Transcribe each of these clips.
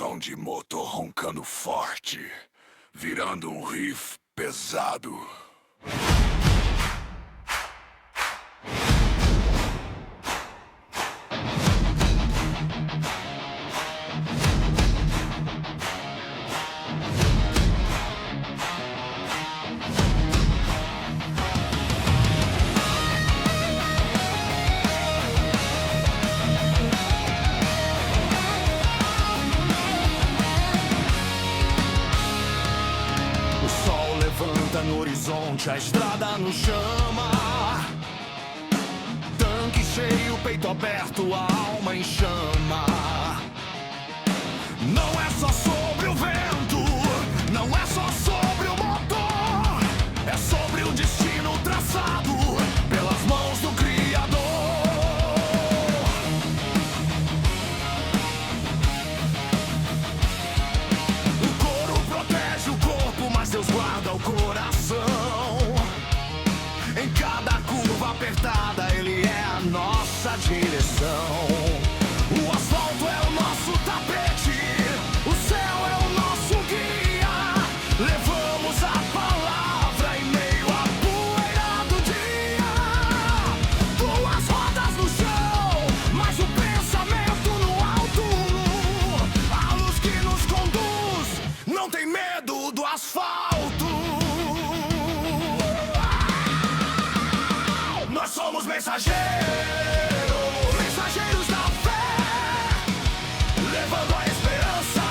som de motor roncando forte, virando um riff pesado. No horizonte, a estrada nos chama. Tanque cheio, peito aberto, a alma em chama. Não é só sobre o vento, não é só sobre o motor, é sobre o destino traçado pelas mãos do Criador. O couro protege o corpo, mas Deus guarda o coração. Em cada curva apertada, Ele é a nossa direção. O asfalto é o nosso tapete, o céu é o nosso guia. Levamos a palavra em meio à poeira do dia. Duas rodas no chão, mas o pensamento no alto. A luz que nos conduz não tem medo do asfalto. Nós somos mensageiros, mensageiros da fé, levando a esperança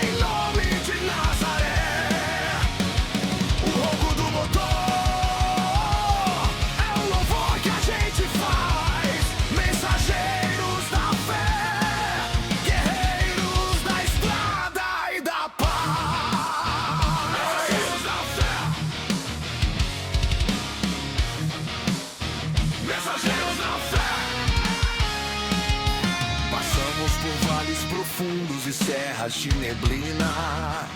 em nome de Nazaré. O ronco do motor é o louvor que a gente faz. Mensageiros da fé, guerreiros da estrada e da paz. Mensageiros da fé, mensageiros da fé. Passamos por vales profundos e serras de neblina,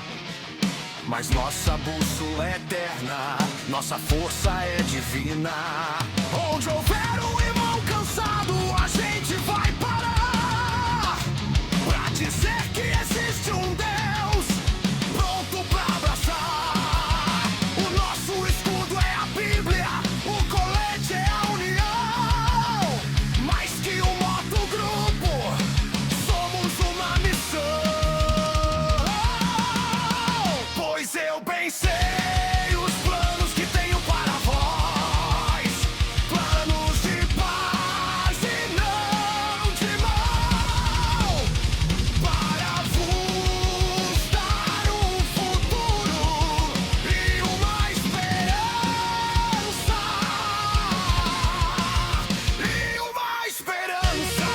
mas nossa bússola é eterna, nossa força é divina. Onde houver um irmão cansado, a gente vai parar pra dizer que existe um Deus pronto pra abraçar. O nosso escudo é a Bíblia, o colete é a união. Mais que um motogrupo, somos uma missão. Pois eu bem sei os planos que tenho para vós, planos de paz e não de mal, para vos dar um futuro e uma esperança, e uma esperança.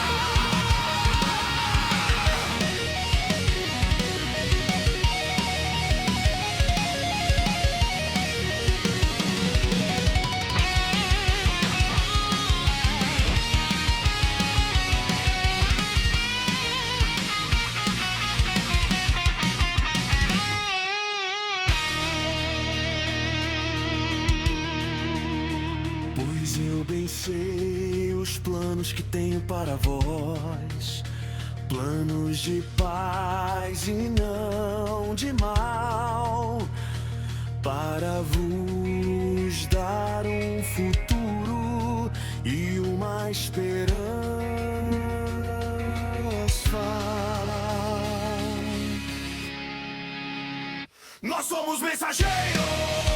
Pois eu bem sei os planos que tenho para vós, planos de paz e não de mal, para vos dar um futuro e uma esperança. Nós somos mensageiros.